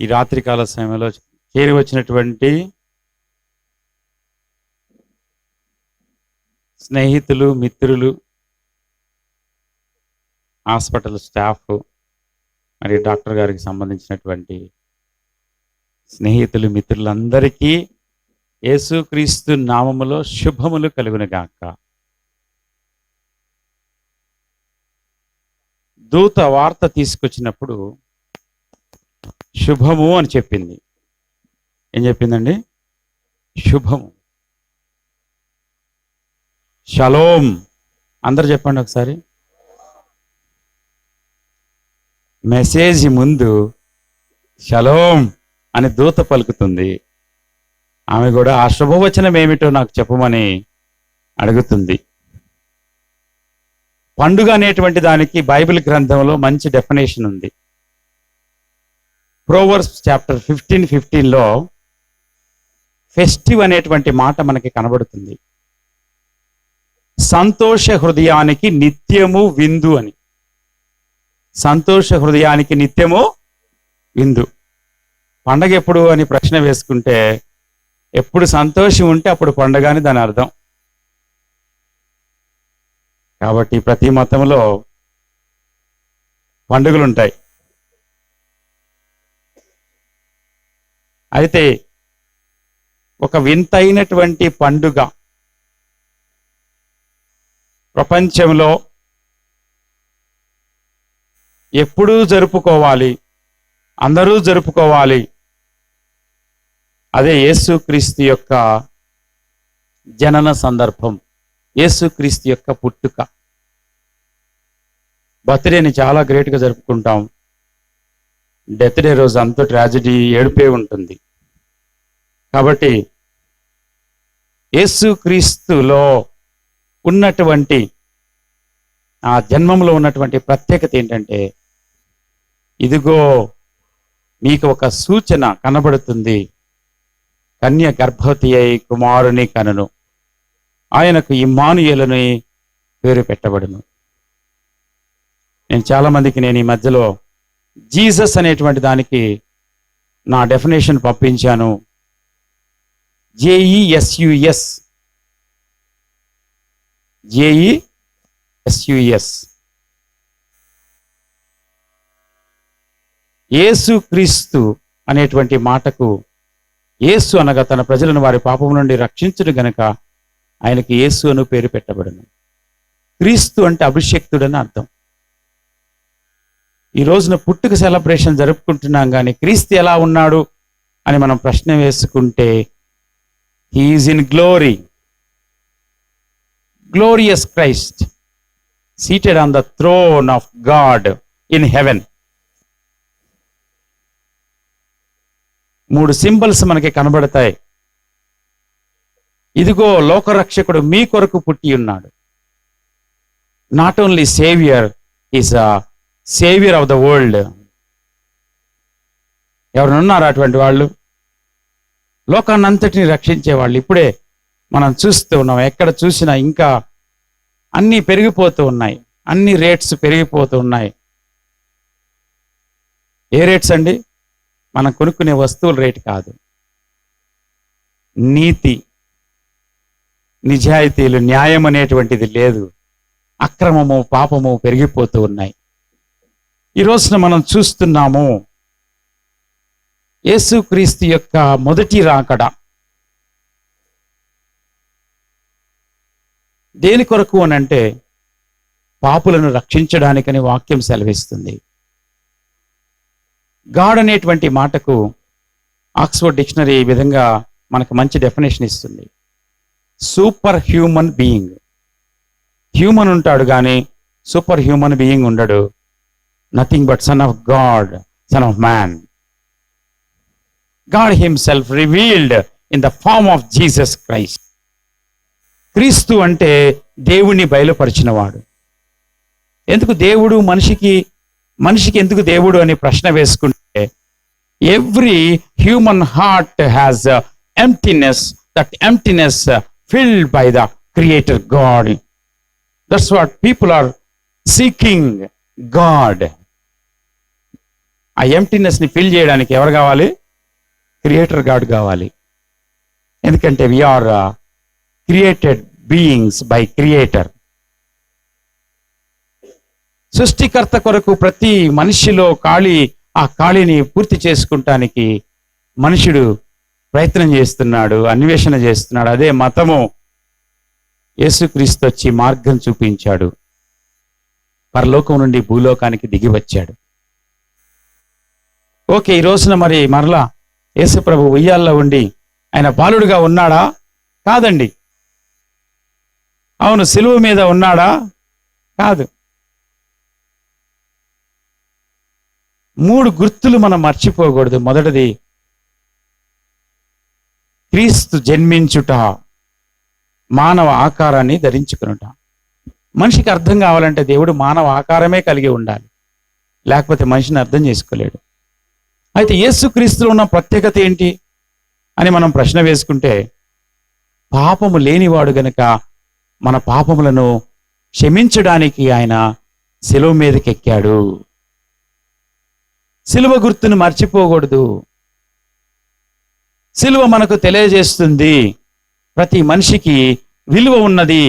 ఈ రాత్రికాల సమయంలో చేరి వచ్చినటువంటి స్నేహితులు, మిత్రులు, హాస్పిటల్ స్టాఫ్, మరి డాక్టర్ గారికి సంబంధించినటువంటి స్నేహితులు, మిత్రులందరికీ యేసుక్రీస్తు నామములో శుభములు కలుగునుగాక. దూత వార్త తీసుకొచ్చినప్పుడు శుభము అని చెప్పింది. ఏం చెప్పిందండి? శుభము. షలోం. అందరు చెప్పండి ఒకసారి. మెసేజ్ ముందు షలోం అని దూత పలుకుతుంది. ఆమె కూడా ఆ శుభవచనం ఏమిటో నాకు చెప్పమని అడుగుతుంది. పండుగ అనేటువంటి దానికి బైబిల్ గ్రంథంలో మంచి డెఫినేషన్ ఉంది. ప్రోవర్బ్స్ చాప్టర్ 15:15లో ఫెస్టివ్ అనేటువంటి మాట మనకి కనబడుతుంది. సంతోష హృదయానికి నిత్యము విందు అని. సంతోష హృదయానికి నిత్యము విందు. పండగ ఎప్పుడు అని ప్రశ్న వేసుకుంటే, ఎప్పుడు సంతోషం ఉంటే అప్పుడు పండగ అని దాని అర్థం. కాబట్టి ప్రతి మతంలో పండుగలు ఉంటాయి. అయితే ఒక వింతైనటువంటి పండుగ ప్రపంచంలో ఎప్పుడూ జరుపుకోవాలి, అందరూ జరుపుకోవాలి. అదే యేసుక్రీస్తు యొక్క జనన సందర్భం, యేసుక్రీస్తు యొక్క పుట్టుక. బర్త్డేని చాలా గ్రేట్గా జరుపుకుంటాం. డెత్ డే రోజు అంత ట్రాజడీ, ఏడుపే ఉంటుంది. కాబట్టి యేసుక్రీస్తులో ఉన్నటువంటి ఆ జన్మంలో ఉన్నటువంటి ప్రత్యేకత ఏంటంటే, ఇదిగో మీకు ఒక సూచన కనబడుతుంది. కన్య గర్భవతి అయి కుమారుని కనును, ఆయనకు ఇమ్మానుయేలుని పేరు పెట్టబడును. నేను చాలా మందికి ఈ మధ్యలో జీసస్ అనేటువంటి దానికి నా డెఫినేషన్ పంపించాను. JESUS. JESUS. యేసుక్రీస్తు అనేటువంటి మాటకు, యేసు అనగా తన ప్రజలను వారి పాపం నుండి రక్షించును గనక ఆయనకి యేసు అను పేరు పెట్టబడును. క్రీస్తు అంటే అభిషేక్తుడని అర్థం. ఈ రోజున పుట్టుక సెలబ్రేషన్ జరుపుకుంటున్నాం, కానీ క్రీస్తు ఎలా ఉన్నాడు అని మనం ప్రశ్న వేసుకుంటే, he is in glory, glorious Christ seated on the throne of God in heaven. 3 symbols మనకి కనబడతాయి. ఇదిగో లోకరక్షకుడు మీ కొరకు పుట్టి ఉన్నాడు. Not only saviour, is a saviour of the world. ఎవరున్నారు అటువంటి వాళ్ళు? లోకాన్ని అంతటిని రక్షించే వాళ్ళు. ఇప్పుడే మనం చూస్తూ ఉన్నాం, ఎక్కడ చూసినా ఇంకా అన్నీ పెరిగిపోతూ ఉన్నాయి, అన్ని రేట్స్ పెరిగిపోతూ ఉన్నాయి. ఏ రేట్స్ అండి? మనం కొనుక్కునే వస్తువుల రేటు కాదు. నీతి, నిజాయితీలు, న్యాయం అనేటువంటిది లేదు. అక్రమము, పాపము పెరిగిపోతూ ఉన్నాయి. ఈ రోజున మనం చూస్తున్నాము యేసుక్రీస్తు యొక్క మొదటి రాకడ దేని కొరకు అని అంటే, పాపులను రక్షించడానికని వాక్యం సెలవిస్తుంది. గాడ్ అనేటువంటి మాటకు ఆక్స్ఫర్డ్ డిక్షనరీ ఈ విధంగా మనకు మంచి డెఫినేషన్ ఇస్తుంది. Super human being. హ్యూమన్ ఉంటాడు కానీ సూపర్ హ్యూమన్ బీయింగ్ ఉండడు. Nothing but son of God, son of man. God himself revealed in the form of Jesus Christ. క్రీస్తు అంటే దేవుణ్ణి బయలుపరిచినవాడు. ఎందుకు దేవుడు మనిషికి ఎందుకు దేవుడు అని ప్రశ్న వేసుకుంటే, every human heart has emptiness, that emptiness filled by the creator God. That's what people are seeking God. ఆ ఎంప్టీనెస్ని ఫిల్ చేయడానికి ఎవరు కావాలి? క్రియేటర్ గాడ్ కావాలి. ఎందుకంటే we are created beings by creator. సృష్టికర్త కొరకు ప్రతి మనిషిలో ఆ ఖాళీని పూర్తి చేసుకుంటానికి మనుషుడు ప్రయత్నం చేస్తున్నాడు, అన్వేషణ చేస్తున్నాడు. అదే మతము. యేసుక్రీస్తు వచ్చి మార్గం చూపించాడు, పరలోకం నుండి భూలోకానికి దిగి వచ్చాడు. ఓకే, ఈ రోజున మరలా యేసు ప్రభు ఉయ్యాల్లో ఉండి ఆయన బాలుడుగా ఉన్నాడా? కాదండి. అవును, సిలువ మీద ఉన్నాడా? కాదు. 3 గుర్తులు మనం మర్చిపోకూడదు. మొదటిది, క్రీస్తు జన్మించుట, మానవ ఆకారాన్ని ధరించుకునుట. మనిషికి అర్థం కావాలంటే దేవుడు మానవ ఆకారమే కలిగి ఉండాలి, లేకపోతే మనిషిని అర్థం చేసుకోలేడు. అయితే యేసుక్రీస్తులో ఉన్న ప్రత్యేకత ఏంటి అని మనం ప్రశ్న వేసుకుంటే, పాపము లేనివాడు గనుక మన పాపములను క్షమించడానికి ఆయన శిలువ మీదకి ఎక్కాడు. శిలువ గుర్తును మర్చిపోకూడదు. శిలువ మనకు తెలియజేస్తుంది ప్రతి మనిషికి విలువ ఉన్నది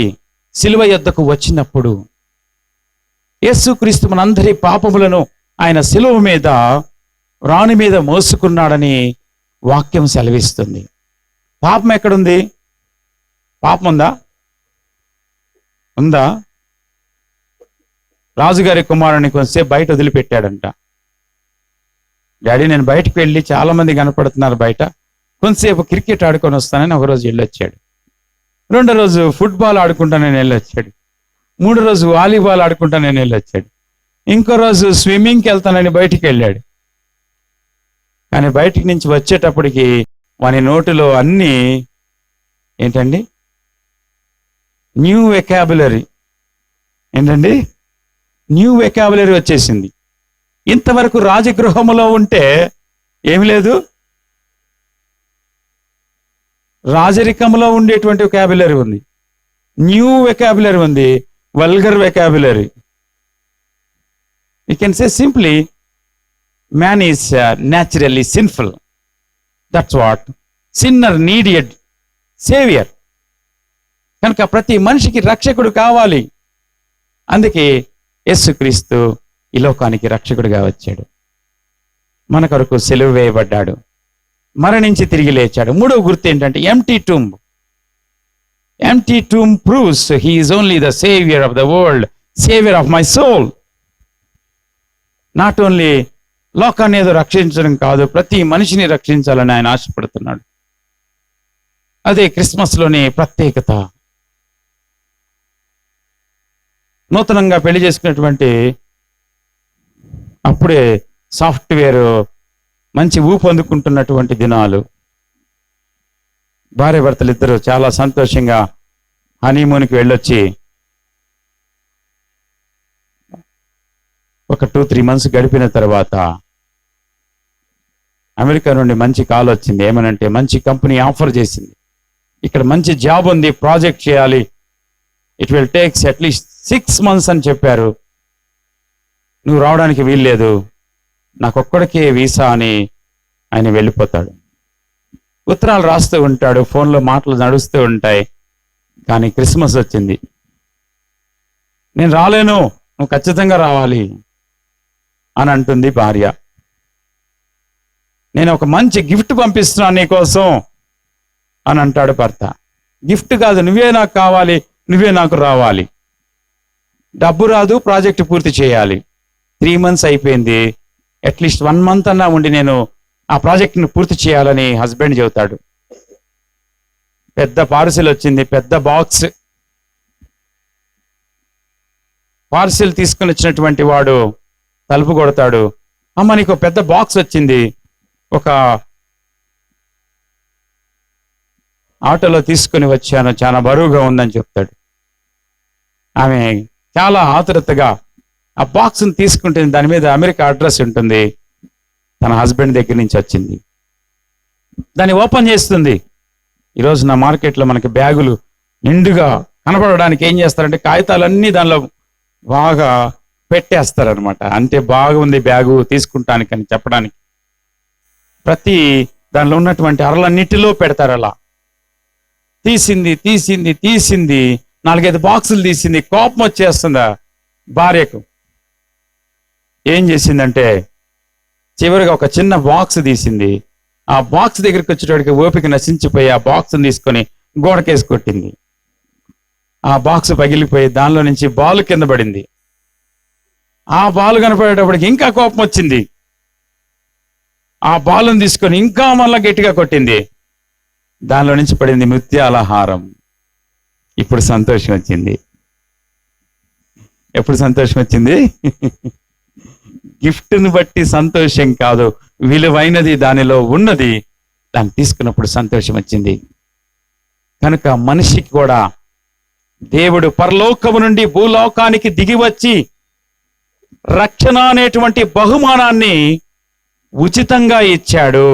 శిలువ యొద్దకు వచ్చినప్పుడు. యేసుక్రీస్తు మనందరి పాపములను ఆయన శిలువ మీద, రాణి మీద మోసుకున్నాడని వాక్యం సెలవిస్తుంది. పాపం ఎక్కడుంది? పాపం ఉందా? రాజుగారి కుమారుని కొంచెంసేపు బయట వదిలిపెట్టాడంట. డాడీ, నేను బయటకు వెళ్ళి చాలా మంది కనపడుతున్నారు బయట, కొంతసేపు క్రికెట్ ఆడుకొని వస్తానని ఒకరోజు వెళ్ళొచ్చాడు. 2వ రోజు ఫుట్బాల్ ఆడుకుంటానని వెళ్ళొచ్చాడు. 3వ రోజు వాలీబాల్ ఆడుకుంటానని వెళ్ళొచ్చాడు. ఇంకో రోజు స్విమ్మింగ్కి వెళ్తానని బయటికి వెళ్ళాడు. కానీ బయటికి నుంచి వచ్చేటప్పటికి వాని నోటిలో అన్నీ ఏంటండి? New vocabulary. ఏంటండి? న్యూ వెకాబులరీ వచ్చేసింది. ఇంతవరకు రాజగృహములో ఉంటే ఏమి లేదు, రాజరికంలో ఉండేటువంటి వెకాబులరీ ఉంది, న్యూ వెకాబులరీ ఉంది, vulgar vocabulary. You can say simply, man is naturally sinful. That's what sinner needed saviour. కనుక ప్రతి మనిషికి రక్షకుడు కావాలి. అందుకే యేసుక్రీస్తు ఈ లోకానికి రక్షకుడిగా వచ్చాడు. మన కొరకు సిలువ వేయబడ్డాడు, మరణించి తిరిగి లేచాడు. 3వ గుర్తు ఏంటంటే empty tomb. Empty tomb proves he is only the saviour of the world, saviour of my soul. Not only లోకాన్ని ఏదో రక్షించడం కాదు, ప్రతి మనిషిని రక్షించాలని ఆయన ఆశపడుతున్నాడు. అదే క్రిస్మస్లోని ప్రత్యేకత. నూతనంగా పెళ్లి చేసుకున్నటువంటి అప్పుడే సాఫ్ట్వేర్ మంచి ఊపు అందుకుంటున్నటువంటి దినాలు. భార్య భర్తలు ఇద్దరు చాలా సంతోషంగా హనీమూన్కి వెళ్ళొచ్చి ఒక 2-3 months గడిపిన తర్వాత అమెరికా నుండి మంచి కాల్ వచ్చింది. ఏమనంటే, మంచి కంపెనీ ఆఫర్ చేసింది, ఇక్కడ మంచి జాబ్ ఉంది, ప్రాజెక్ట్ చేయాలి, it will takes at least 6 months అని చెప్పారు, నువ్వు రావడానికి వీల్లేదు, నాకొక్కడికే వీసా అని ఆయన వెళ్ళిపోతాడు. ఉత్తరాలు రాస్తూ ఉంటాడు, ఫోన్లో మాటలు నడుస్తూ ఉంటాయి. కానీ క్రిస్మస్ వచ్చింది, నేను రాలేను, నువ్వు ఖచ్చితంగా రావాలి అని అంటుంది భార్య. నేను ఒక మంచి గిఫ్ట్ పంపిస్తున్నాను నీకోసం అని అంటాడు భర్త. గిఫ్ట్ కాదు, నువ్వే నాకు కావాలి, నువ్వే నాకు రావాలి. డబ్బు రాదు, ప్రాజెక్ట్ పూర్తి చేయాలి. 3 months అయిపోయింది, అట్లీస్ట్ 1 month అన్నా ఉండి నేను ఆ ప్రాజెక్ట్ని పూర్తి చేయాలని హస్బెండ్ చెబుతాడు. పెద్ద పార్సిల్ వచ్చింది, పెద్ద బాక్స్. పార్సిల్ తీసుకుని వచ్చినటువంటి వాడు తలుపు కొడతాడు. అమ్మ, నీకు పెద్ద బాక్స్ వచ్చింది, ఒక ఆటోలో తీసుకుని వచ్చాను, చాలా బరువుగా ఉందని చెప్తాడు. ఆమె చాలా ఆతురతగా ఆ బాక్స్ని తీసుకుంటుంది. దాని మీద అమెరికా అడ్రస్ ఉంటుంది, తన హస్బెండ్ దగ్గర నుంచి వచ్చింది. దాన్ని ఓపెన్ చేస్తుంది. ఈరోజు నా మార్కెట్లో మనకి బ్యాగులు నిండుగా కనపడడానికి ఏం చేస్తారంటే, కాగితాలన్నీ దానిలో బాగా పెట్టేస్తారనమాట. అంటే బాగుంది బ్యాగు తీసుకుంటానికని చెప్పడానికి. ప్రతి దానిలో ఉన్నటువంటి అరలన్నిటిలో పెడతారు. అలా తీసింది 4-5 బాక్సులు తీసింది. కోపం వచ్చేస్తుందా భార్యకు. ఏం చేసిందంటే చివరిగా ఒక చిన్న బాక్స్ తీసింది. ఆ బాక్స్ దగ్గరికి వచ్చేటప్పటికి ఓపిక నశించిపోయి ఆ బాక్స్ని తీసుకొని గోడకేసి కొట్టింది. ఆ బాక్స్ పగిలిపోయి దానిలో నుంచి బాల్ కింద పడింది. ఆ బాల్ కనపడేటప్పటికి ఇంకా కోపం వచ్చింది. ఆ బాలుని తీసుకొని ఇంకా మళ్ళా గట్టిగా కొట్టింది. దానిలో నుంచి పడింది ముత్యాల హారం. ఇప్పుడు సంతోషం వచ్చింది. ఎప్పుడు సంతోషం వచ్చింది? గిఫ్ట్ని బట్టి సంతోషం కాదు, విలువైనది దానిలో ఉన్నది, దాన్ని తీసుకున్నప్పుడు సంతోషం వచ్చింది. కనుక మనిషికి కూడా దేవుడు పరలోకము నుండి భూలోకానికి దిగి వచ్చి రక్షణ అనేటువంటి బహుమానాన్ని ఉచితంగా ఇచ్చాడు.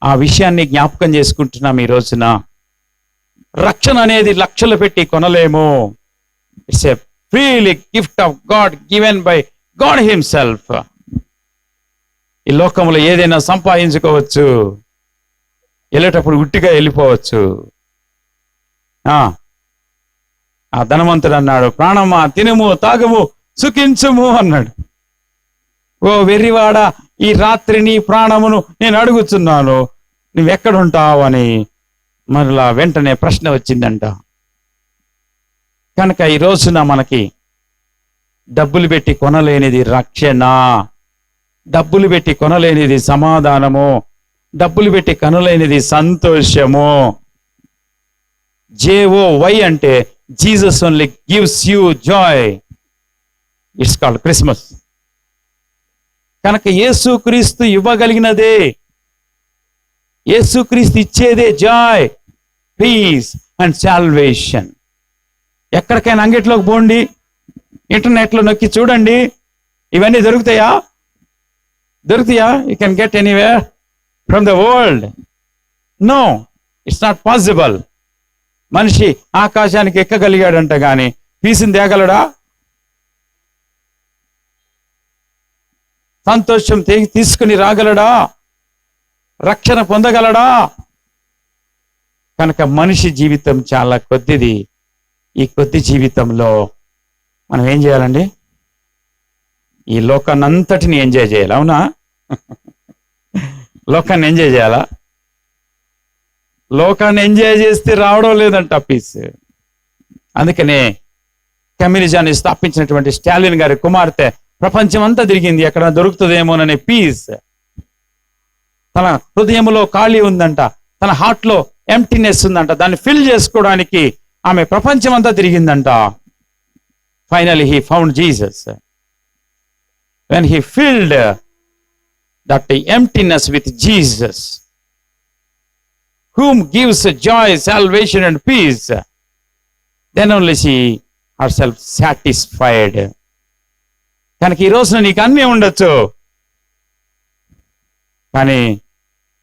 ఆ విషయాన్ని జ్ఞాపకం చేసుకుంటున్నాం ఈ రోజున. రక్షణ అనేది లక్షలు పెట్టి కొనలేము. It's a freely gift of God given by God himself. ఈ లోకంలో ఏదైనా సంపాదించుకోవచ్చు, వెళ్ళేటప్పుడు ఉట్టిగా వెళ్ళిపోవచ్చు. ఆ ధనవంతుడు అన్నాడు, ప్రాణమా తినుము తాగుము సుఖించుము అన్నాడు. ఓ వెర్రివాడా, ఈ రాత్రి నీ ప్రాణమును నేను అడుగుతున్నాను, నువ్వెక్కడుంటావు అని మరలా వెంటనే ప్రశ్న వచ్చిందంట. కనుక ఈ రోజున మనకి డబ్బులు పెట్టి కొనలేనిది రక్షణ, డబ్బులు పెట్టి కొనలేనిది సమాధానము, డబ్బులు పెట్టి కొనలేనిది సంతోషము. JOY అంటే Jesus only gives you joy. It's called Christmas. కనుక యేసుక్రీస్తు ఇవ్వగలిగినదే, యేసుక్రీస్తు ఇచ్చేదే జాయ్, పీస్ అండ్ సాల్వేషన్. ఎక్కడికైనా అంగట్లోకి పోండి, ఇంటర్నెట్లో నొక్కి చూడండి, ఇవన్నీ దొరుకుతాయా? You can get anywhere from the world? No, it's not possible. మనిషి ఆకాశానికి ఎక్కగలిగాడంట కానీ పీసుని తేగలడా? సంతోషం తీసుకుని రాగలడా? రక్షణ పొందగలడా? కనుక మనిషి జీవితం చాలా కొద్దిది. ఈ కొద్ది జీవితంలో మనం ఏం చేయాలండి? ఈ లోకాన్ని అంతటిని ఎంజాయ్ చేయాలి. అవునా? లోకాన్ని ఎంజాయ్ చేయాలా? లోకాన్ని ఎంజాయ్ చేస్తే రావడం లేదంట పీస్. అందుకనే కమ్యూనిజాన్ని స్థాపించినటువంటి స్టాలిన్ గారి కుమార్తె ప్రపంచం అంతా తిరిగింది, ఎక్కడ దొరుకుతుందేమోననే పీస్. తన హృదయంలో ఖాళీ ఉందంట, తన హార్ట్లో ఎంప్టీనెస్ ఉందంట, దాన్ని ఫిల్ చేసుకోవడానికి ఆమె ప్రపంచం అంతా తిరిగిందంట. Finally he found Jesus. When he filled that emptiness with Jesus, whom gives joy, salvation and peace, then only she herself satisfied. కనుక ఈ రోజున నీకు అన్నీ ఉండొచ్చు, కానీ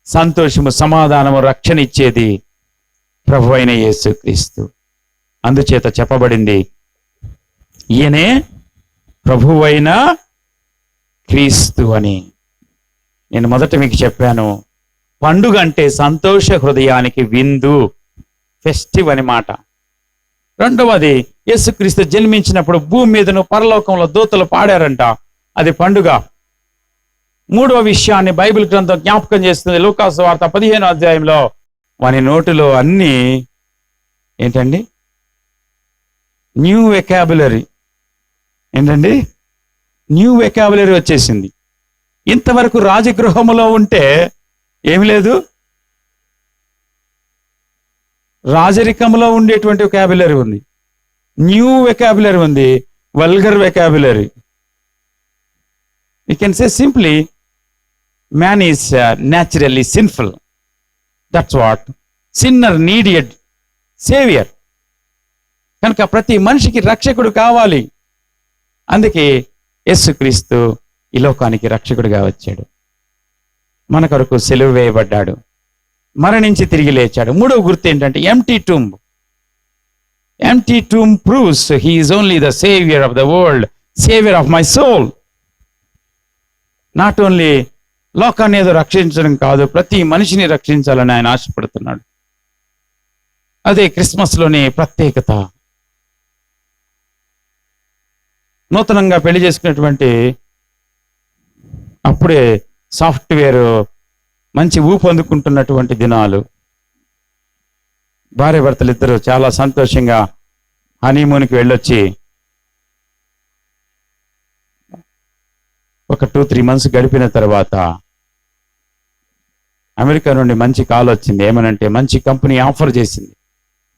సంతోషము, సమాధానము, రక్షణ ఇచ్చేది ప్రభు అయిన యేసుక్రీస్తు. అందుచేత చెప్పబడింది, ఈయనే ప్రభువైన క్రీస్తు అని. నేను మొదట మీకు చెప్పాను, పండుగ అంటే సంతోష హృదయానికి విందు, ఫెస్టివ్ అని మాట. రెండవది, యేసుక్రీస్తు జన్మించినప్పుడు భూమి మీదను పరలోకంలో దూతలు పాడారంట, అది పండుగ. మూడవ విషయాన్ని బైబిల్ గ్రంథం జ్ఞాపకం చేస్తుంది. లూకా సువార్త 15వ అధ్యాయంలో వాని నోటిలో అన్ని ఏంటండి? New vocabulary. ఏంటండి? న్యూ వెకాబులరీ వచ్చేసింది. ఇంతవరకు రాజగృహములో ఉంటే ఏమి లేదు, రాజరికంలో ఉండేటువంటి వెకాబులరీ ఉంది, న్యూ వెకాబులరీ ఉంది, vulgar vocabulary. You can say simply, man is naturally sinful. That's what sinner needed saviour. కనుక ప్రతి మనిషికి రక్షకుడు కావాలి. అందుకే యేసుక్రీస్తు ఈ లోకానికి రక్షకుడిగా వచ్చాడు, మన కొరకు సెలువు వేయబడ్డాడు, మరణించి తిరిగి లేచాడు. మూడవ గుర్తు ఏంటంటే empty tomb. Empty tomb proves he is only the savior of the world, savior of my soul. Not only లోకాన్ని ఏదో రక్షించడం కాదు, ప్రతి మనిషిని రక్షించాలని ఆయన ఆశపడుతున్నాడు. అదే క్రిస్మస్లోని ప్రత్యేకత. నూతనంగా పెళ్లి చేసుకున్నటువంటి అప్పుడే సాఫ్ట్వేర్ మంచి ఊపు అందుకుంటున్నటువంటి దినాలు. భార్య భర్తలు ఇద్దరు చాలా సంతోషంగా హనీమూన్కి వెళ్ళొచ్చి ఒక 2-3 months గడిపిన తర్వాత అమెరికా నుండి మంచి కాల్ వచ్చింది. ఏమనంటే మంచి కంపెనీ ఆఫర్ చేసింది,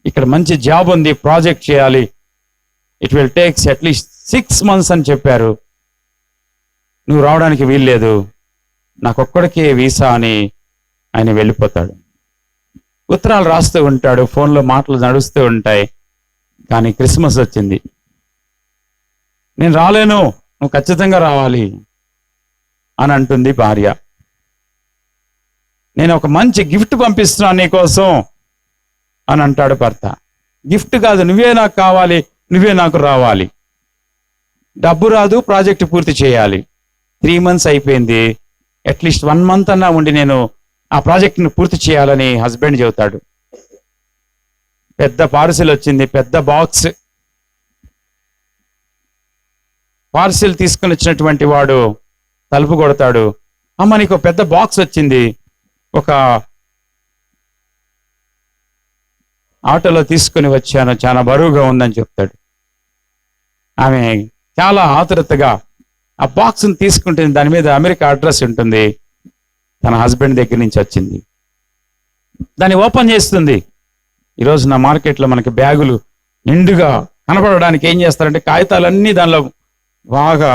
ఇక్కడ మంచి జాబ్ ఉంది, ప్రాజెక్ట్ చేయాలి, it will takes at least 6 months అని చెప్పారు, నువ్వు రావడానికి వీల్లేదు, నాకొక్కడికే వీసా అని ఆయన వెళ్ళిపోతాడు. ఉత్తరాలు రాస్తూ ఉంటాడు, ఫోన్లో మాటలు నడుస్తూ ఉంటాయి. కానీ క్రిస్మస్ వచ్చింది, నేను రాలేను, నువ్వు ఖచ్చితంగా రావాలి అని అంటుంది భార్య. నేను ఒక మంచి గిఫ్ట్ పంపిస్తున్నాను నీకోసం అని అంటాడు భర్త. గిఫ్ట్ కాదు, నువ్వే నాకు కావాలి, నువ్వే నాకు రావాలి, డబ్బు రాదు, ప్రాజెక్ట్ పూర్తి చేయాలి. 3 months అయిపోయింది, అట్లీస్ట్ 1 month అన్నా ఉండి నేను ఆ ప్రాజెక్ట్ని పూర్తి చేయాలని హస్బెండ్ చెబుతాడు. పెద్ద పార్సిల్ వచ్చింది, పెద్ద బాక్స్. పార్సిల్ తీసుకుని వచ్చినటువంటి వాడు తలుపు కొడతాడు. అమ్మ నీకు పెద్ద బాక్స్ వచ్చింది, ఒక ఆటోలో తీసుకుని వచ్చాను, చాలా బరువుగా ఉందని చెప్తాడు. ఆమె చాలా ఆతురతగా ఆ బాక్స్ని తీసుకుంటుంది, దాని మీద అమెరికా అడ్రస్ ఉంటుంది, తన హస్బెండ్ దగ్గర నుంచి వచ్చింది. దాన్ని ఓపెన్ చేస్తుంది. ఈరోజు నా మార్కెట్లో మనకి బ్యాగులు నిండుగా కనపడడానికి ఏం చేస్తారంటే కాగితాలన్నీ దానిలో బాగా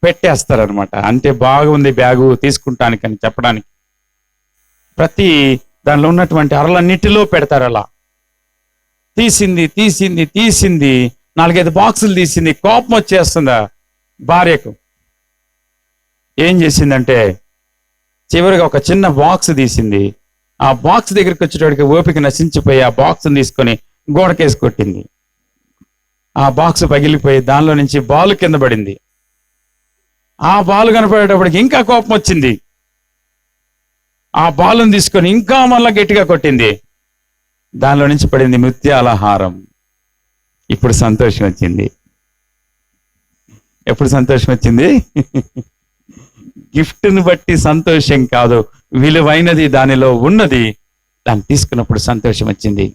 పెట్టేస్తారనమాట. అంటే బాగుంది బ్యాగు తీసుకుంటానికని చెప్పడానికి. ప్రతి దానిలో ఉన్నటువంటి అరలన్నిటిలో పెడతారు. అలా తీసింది 4-5 బాక్సులు తీసింది. కోపం వచ్చేస్తుందా భార్యకు. ఏం చేసిందంటే చివరిగా ఒక చిన్న బాక్స్ తీసింది. ఆ బాక్స్ దగ్గరికి వచ్చేటోడికి ఓపిక నశించిపోయి ఆ బాక్స్ని తీసుకొని గోడకేసి కొట్టింది. ఆ బాక్స్ పగిలిపోయి దానిలో నుంచి బాల్ కింద పడింది. ఆ బాల్ కనపడేటప్పటికి ఇంకా కోపం వచ్చింది. ఆ బాలుని తీసుకొని ఇంకా మళ్ళా గట్టిగా కొట్టింది. దానిలో నుంచి పడింది ముత్యాల హారం. ఇప్పుడు సంతోషం వచ్చింది. ఎప్పుడు సంతోషం వచ్చింది? గిఫ్ట్ని బట్టి సంతోషం కాదు, విలువైనది దానిలో ఉన్నది, దాన్ని తీసుకున్నప్పుడు సంతోషం వచ్చింది.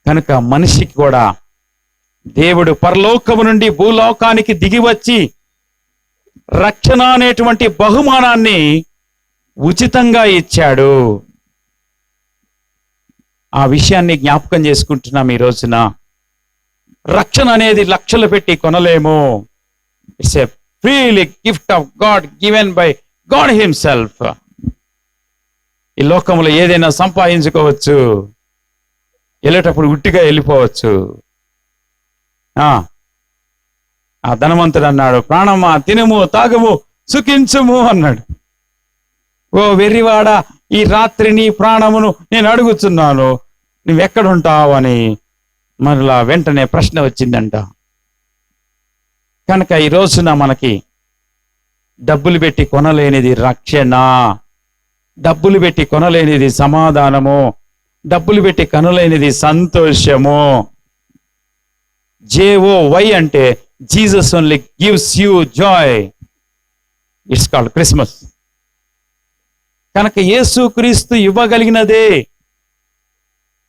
కనుక మనిషికి కూడా దేవుడు పరలోకము నుండి భూలోకానికి దిగి వచ్చి రక్షణ అనేటువంటి బహుమానాన్ని ఉచితంగా ఇచ్చాడు. ఆ విషయాన్ని జ్ఞాపకం చేసుకుంటున్నాం ఈ రోజున. రక్షణ అనేది లక్షలు పెట్టి కొనలేము. It's a freely gift of God given by God himself. ఈ లోకంలో ఏదైనా సంపాదించుకోవచ్చు, వెళ్ళేటప్పుడు ఉట్టిగా వెళ్ళిపోవచ్చు. ఆ ధనవంతుడు అన్నాడు, ప్రాణమా తినుము తాగుము సుఖించుము అన్నాడు. ఓ వెర్రివాడా, ఈ రాత్రి నీ ప్రాణమును నేను అడుగుతున్నాను, నువ్వెక్కడుంటావు అని మరలా వెంటనే ప్రశ్న వచ్చిందంట. కనుక ఈ రోజున మనకి డబ్బులు పెట్టి కొనలేనిది రక్షణ, డబ్బులు పెట్టి కొనలేనిది సమాధానము, డబ్బులు పెట్టి కొనలేనిది సంతోషము. JOY అంటే Jesus only gives you joy. It's called Christmas. కనుక యేసుక్రీస్తు ఇవ్వగలిగినదే,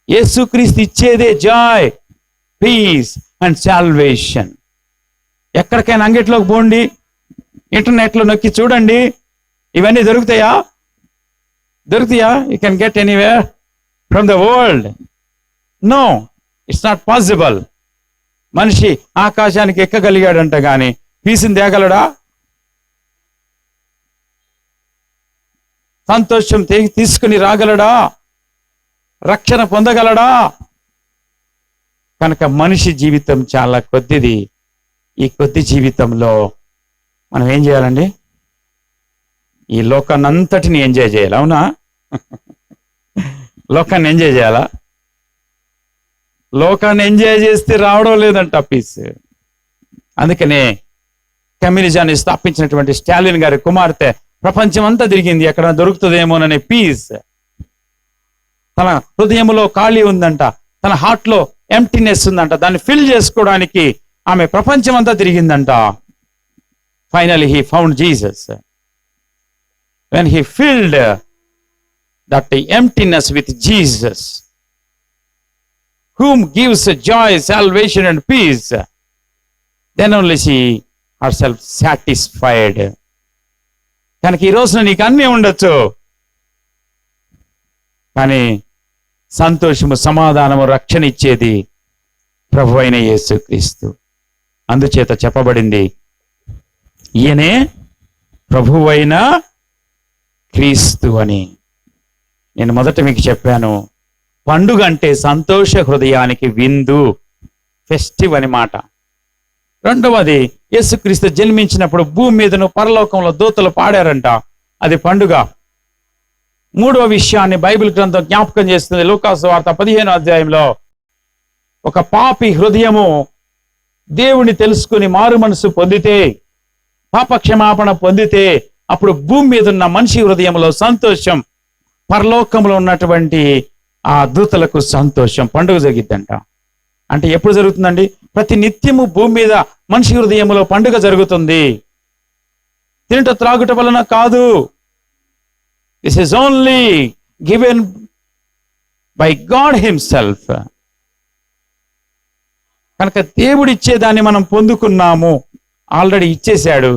యేసుక్రీస్తు ఇచ్చేదే జాయ్, పీస్ అండ్ సాల్వేషన్. ఎక్కడికైనా అంగట్లోకి పోండి, ఇంటర్నెట్లో నొక్కి చూడండి, ఇవన్నీ దొరుకుతాయా? You can get anywhere from the world? No, it's not possible. మనిషి ఆకాశానికి ఎక్కగలిగాడంట కానీ పీసుని తేగలడా? సంతోషం తీసుకుని రాగలడా? రక్షణ పొందగలడా? కనుక మనిషి జీవితం చాలా కొద్దిది. ఈ కొద్ది జీవితంలో మనం ఏం చేయాలండి? ఈ లోకాన్ని అంతటిని ఎంజాయ్ చేయాలి. అవునా? లోకాన్ని ఎంజాయ్ చేయాలా? లోకాన్ని ఎంజాయ్ చేస్తే రావడం లేదంట పీస్. అందుకనే కమ్యూనిజాన్ని స్థాపించినటువంటి స్టాలిన్ గారి కుమార్తె ప్రపంచం అంతా తిరిగింది, ఎక్కడ దొరుకుతుందేమోననే పీస్. తన హృదయంలో ఖాళీ ఉందంట, తన హార్ట్ లో ఎంప్టీనెస్ ఉందంట, దాన్ని ఫిల్ చేసుకోవడానికి ఆమె ప్రపంచం అంతా తిరిగిందంట. Finally he found Jesus. When he filled that emptiness with Jesus, whom gives joy, salvation and peace, then only she herself satisfied. కనుక ఈ రోజున నీకు అన్నీ ఉండొచ్చు, కానీ సంతోషము, సమాధానము, రక్షణ ఇచ్చేది ప్రభు అయిన యేసుక్రీస్తు. అందుచేత చెప్పబడింది, ఈయనే ప్రభువైన క్రీస్తు అని. నేను మొదట మీకు చెప్పాను, పండుగ అంటే సంతోష హృదయానికి విందు, ఫెస్టివ్ అని మాట. రెండవది, యేసుక్రీస్తు జన్మించినప్పుడు భూమి మీదను పరలోకంలో దూతలు పాడారంట, అది పండుగ. మూడవ విషయాన్ని బైబిల్ గ్రంథం జ్ఞాపకం చేస్తుంది. లూకాసు వార్త 15వ అధ్యాయంలో, ఒక పాపి హృదయము దేవుని తెలుసుకుని మారు మనసు పొందితే, పాప క్షమాపణ పొందితే, అప్పుడు భూమి మీద ఉన్న మనిషి హృదయంలో సంతోషం, పరలోకంలో ఉన్నటువంటి ఆ దూతలకు సంతోషం, పండుగ జరిగిద్దంట. అంటే ఎప్పుడు జరుగుతుందండి? ప్రతి నిత్యము భూమి మీద మనిషి హృదయంలో పండుగ జరుగుతుంది. తినట త్రాగుట వలన కాదు. This is only given by God himself. కనుక దేవుడిచ్చేదాన్ని మనం పొందుకున్నాము, ఆల్రెడీ ఇచ్చేశాడు.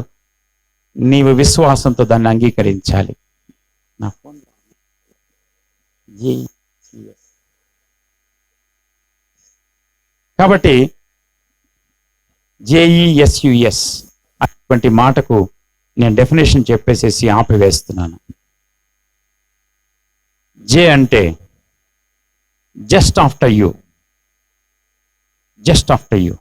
నీవు విశ్వాసంతో దాన్ని అంగీకరించాలి. నా ఫోన్ కాబట్టి JESUS అటువంటి మాటకు నేను డెఫినేషన్ చెప్పేసేసి ఆపివేస్తున్నాను. జే అంటే just after you, just after you.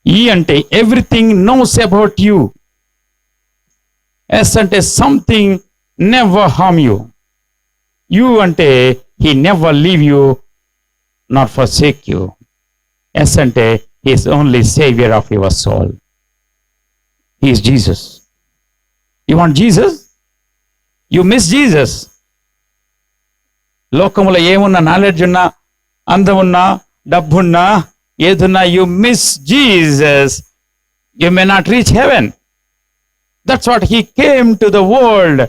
E అంటే everything knows about you. S అంటే something never harm you. U అంటే he never leave you nor forsake you. Yes ante he is only savior of your soul. He is Jesus. You want Jesus? You miss Jesus. లోకములో ఏమున్నా, knowledge ఉన్నా, అందం ఉన్నా, డబ్బున్నా, ఏదున్నా, you miss Jesus, you may not reach heaven. That's what he came to the world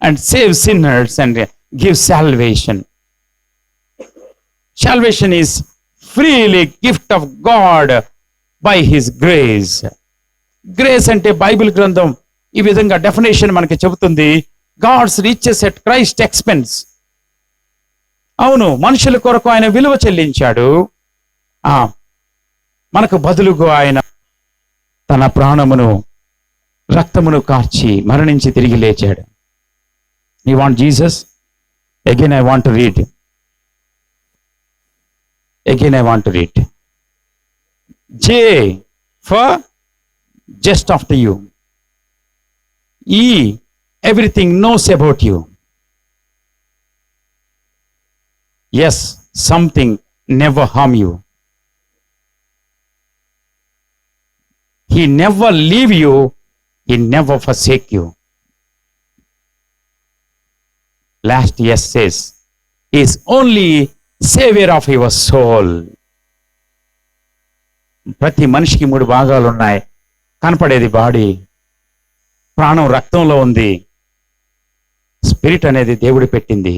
and save sinners and give salvation. Salvation is freely gift of God by his grace. Grace అంటే Bible గ్రంథం ఈ విధంగా definition మనకి చెబుతుంది, God's riches at Christ expense. అవును, మనుషుల కొరకు ఆయన విలువ చెల్లించాడు. మనకు బదులుగా ఆయన తన ప్రాణమును, రక్తమును కార్చి మరణించి తిరిగి లేచాడు. You want Jesus? Again I want to read. J for just after you. E, everything knows about you. Yes, something never harm you. He never leave you, he never forsake you. Last yes says, he is only savior of your soul. ప్రతి మనిషికి 3 భాగాలు ఉన్నాయి. కనపడేది body, ప్రాణం రక్తంలో ఉంది, spirit అనేది దేవుడు పెట్టింది.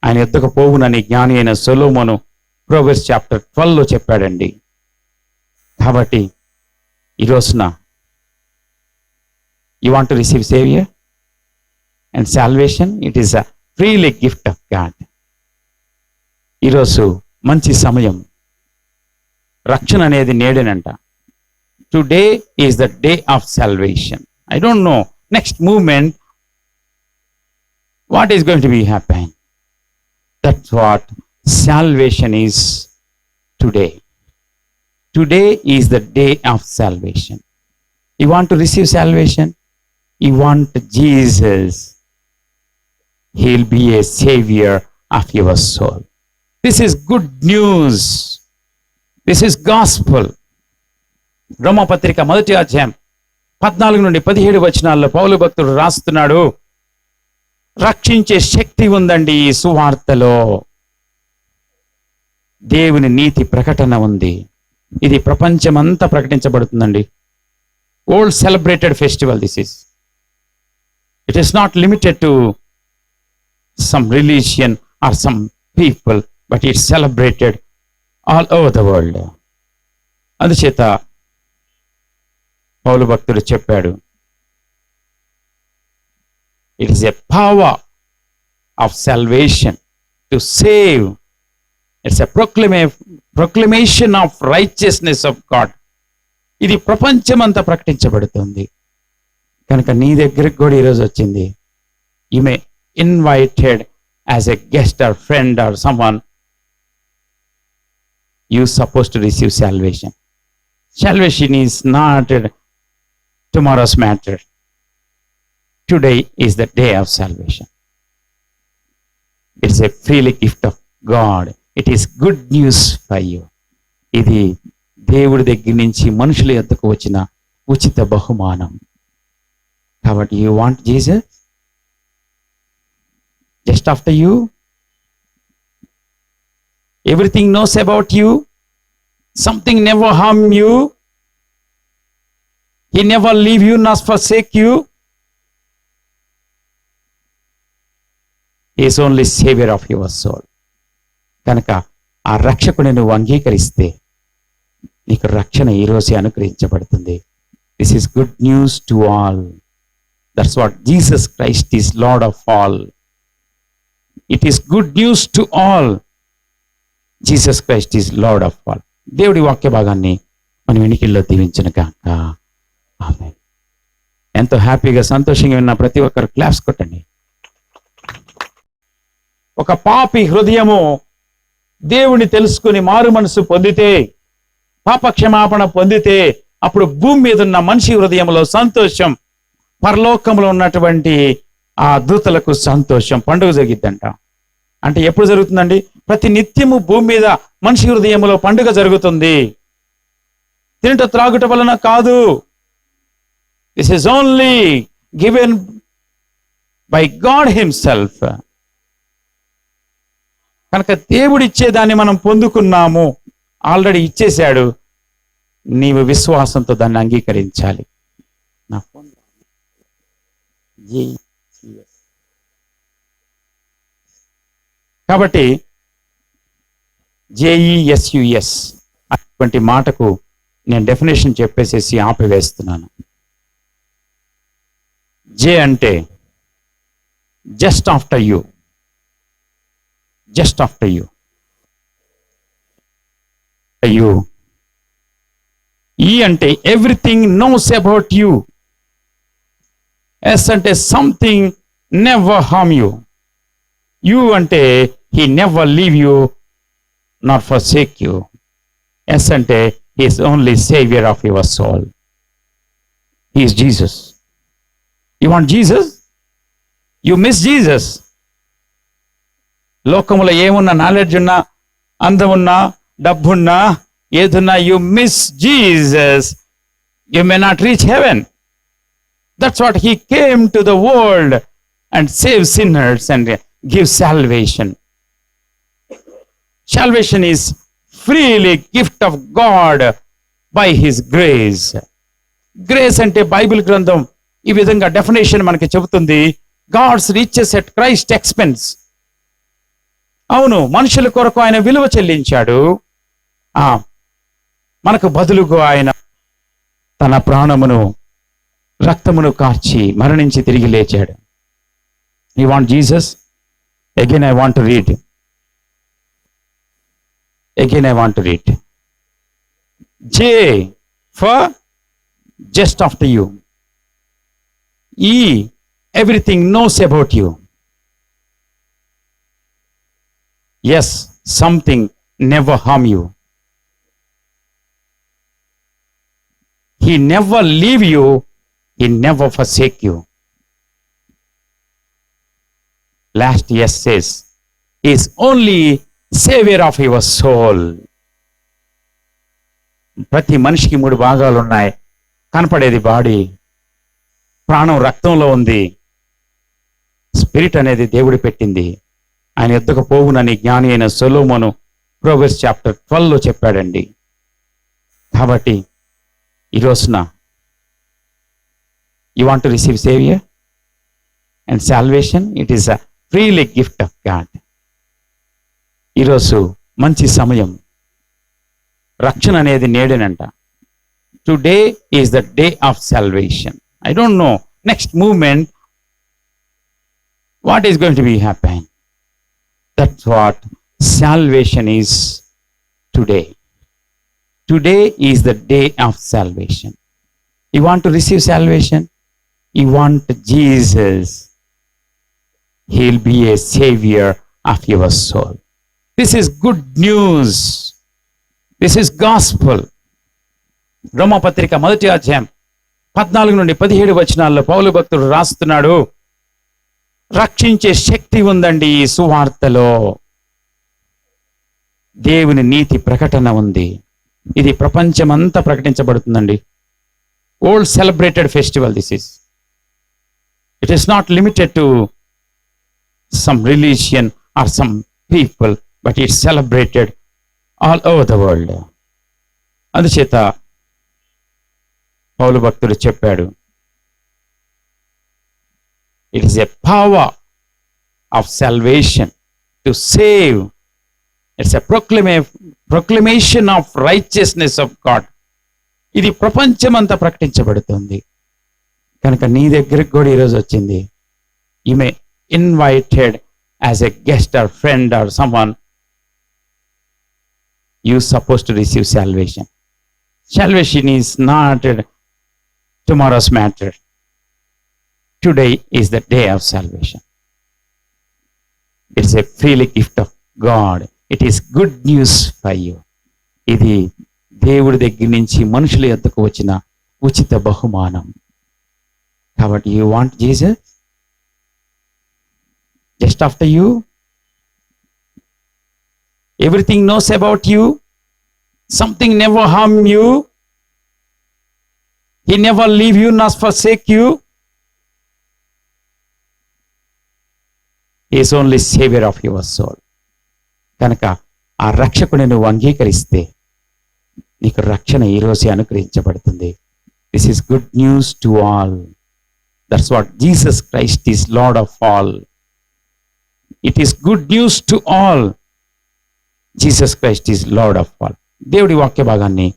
ఆయన ఎద్దుకు పోవునని జ్ఞాని అయిన సొలొమోను ప్రోవర్బ్స్ చాప్టర్ 12లో చెప్పాడండి. కాబట్టి ఈ రోజున you want to receive saviour and salvation, it is a freely gift of God. ఈరోజు మంచి సమయం. రక్షణ అనేది నేడేనంట. Today is the day of salvation. I don't know next moment what is going to be happen. That's what salvation is today. Today is the day of salvation. You want to receive salvation, you want Jesus. He'll be a savior of your soul. This is good news. This is gospel. రోమాపత్రిక 1వ అధ్యాయం 14 నుండి 17 వచనాల్లో పౌలు భక్తుడు రాస్తున్నాడు, రక్షించే శక్తి ఉందండి ఈ సువార్తలో. దేవుని నీతి ప్రకటన ఉంది. ఇది ప్రపంచమంతా ప్రకటించబడుతుందండి. World celebrated festival this is. It is not limited to some religion or some people, but it's celebrated all over the world. అందుచేత పౌలు భక్తుడు చెప్పాడు, it is a power of salvation to save. It's a proclamation of righteousness of God. ఇది ప్రపంచమంతా ప్రకటించబడుతుంది. కనుక నీ దగ్గరికి కూడా ఈరోజు వచ్చింది. You may invited as a guest or friend or someone, you supposed to receive salvation. Salvation is not tomorrow's matter. Today is the day of salvation. It is a freely gift of God. It is good news for you. ఇది దేవుడి దగ్గర నుంచి మనుషుల యొద్దకు వచ్చిన ఉచిత బహుమానం. కాబట్టి you want Jesus? Just after you, everything knows about you, something never harm you, he never leave you nor forsake you. He is only savior of your soul. కనుక ఆ రక్షకుని నువ్వు అంగీకరిస్తే నీకు రక్షణ ఈ రోజే అనుగ్రహించబడుతుంది. This is good news to all. That's what Jesus Christ is Lord of all. It is good news to all. Jesus Christ is Lord of all. దేవుడి వాక్య భాగాన్ని మనం వెనికిల్లో దీవించిన కాక. ఆమేన్. ఎంతో హ్యాపీగా సంతోషంగా ఉన్న ప్రతి ఒక్కరు క్లాప్స్ కొట్టండి. ఒక పాపి హృదయము దేవుని తెలుసుకుని మారు మనసు పొందితే, పాప క్షమాపణ పొందితే, అప్పుడు భూమి మీద ఉన్న మనిషి హృదయంలో సంతోషం, పరలోకంలో ఉన్నటువంటి ఆ దూతలకు సంతోషం, పండుగ జరిగిద్దంట. అంటే ఎప్పుడు జరుగుతుందండి? ప్రతి నిత్యము భూమి మీద మనిషి హృదయంలో పండుగ జరుగుతుంది. తినట త్రాగుట వలన కాదు. This is only given by God himself. కనుక దేవుడు ఇచ్చేదాన్ని మనం పొందుకున్నాము, ఆల్రెడీ ఇచ్చేశాడు. నీవు విశ్వాసంతో దాన్ని అంగీకరించాలి. నా ఫోన్ కాబట్టి JESUS అటువంటి మాటకు నేను డెఫినేషన్ చెప్పేసేసి ఆపివేస్తున్నాను. జే అంటే just after you, just after you. E అంటే everything knows about you. S అంటే something never harm you. U అంటే he never leave you nor forsake you. Yes అంటే he is only savior of your soul. He is Jesus. You want Jesus? You miss Jesus. లోకములో ఏమున్నా, knowledge ఉన్నా, అందం ఉన్నా, డబ్బున్నా, ఏదున్నా, you miss Jesus, you may not reach heaven. That's what he came to the world and save sinners and give salvation. Salvation is freely gift of God by his grace. Grace అంటే Bible గ్రంథం ఈ విధంగా definition మనకి చెబుతుంది. God's riches at Christ's expense. అవును, మనుషుల కొరకు ఆయన విలువ చెల్లించాడు. మనకు బదులుగా ఆయన తన ప్రాణమును, రక్తమును కార్చి మరణించి తిరిగి లేచాడు. You want Jesus? Again I want to read. J for just after you. E, everything knows about you. Yes, something never harm you. He never leave you. He never forsake you. Last yes says, is only savior of your soul. ప్రతి మనిషికి 3 భాగాలు ఉన్నాయి. కనపడేది body, ప్రాణం రక్తంలో ఉంది, spirit అనేది దేవుడు పెట్టింది. ఆయన ఎద్దుకు పోవునని జ్ఞాని అయిన సొలొమోను ప్రోవర్బ్స్ చాప్టర్ 12లో చెప్పాడండి. కాబట్టి ఈ రోజున you want to receive savior and salvation, it is a freely gift of God. ఈరోజు మంచి సమయం. రక్షణ అనేది నేడేనంట. Today is the day of salvation. I don't know next movement what is going to be happen. That's what salvation is today. Today is the day of salvation. You want to receive salvation, you want Jesus, he will be a savior of your soul. This is good news. This is gospel. రోమాపత్రిక 1వ అధ్యాయం 14 నుండి 17 వచనాల్లో పౌలు భక్తుడు రాస్తున్నాడు, రక్షించే శక్తి ఉందండి ఈ సువార్తలో. దేవుని నీతి ప్రకటన ఉంది. ఇది ప్రపంచమంతా ప్రకటించబడుతుందండి. Old celebrated festival this is. It is not limited to some religion or some people, but it's celebrated all over the world. అందుచేత పౌలు భక్తుడు చెప్పాడు, it is a power of salvation to save. It's a proclamation of righteousness of God. ఇది ప్రపంచమంతా ప్రకటించబడుతుంది. కనుక నీ దగ్గరికి కూడా ఈరోజు వచ్చింది. You may invited as a guest or friend or someone, you supposed to receive salvation. Salvation is not tomorrow's matter. Today is the day of salvation. It's a freely gift of God. It is good news for you. ఇది దేవుడి దగ్గర నుంచి మనుషుల యొద్దకు వచ్చిన ఉచిత బహుమానం. కాబట్టి you want Jesus? Just after you, everything knows about you, something never harm you, he never leave you nor forsake you. He is only savior of your soul. కనుక ఆ రక్షకుని నువ్వు అంగీకరిస్తే నీకు రక్షణ ఈ రోజే అనుగ్రహించబడుతుంది. This is good news to all. That's what Jesus Christ is Lord of all. It is good news to all. Jesus Christ is Lord of all. దేవుడి వాక్య భాగాన్ని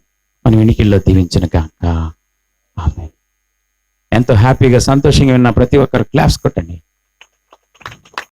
మనం వెనికిల్లో దీవించును గాక. ఆమేన్. ఎంతో హ్యాపీగా సంతోషంగా ఉన్న ప్రతి ఒక్కరు క్లాప్స్ కొట్టండి.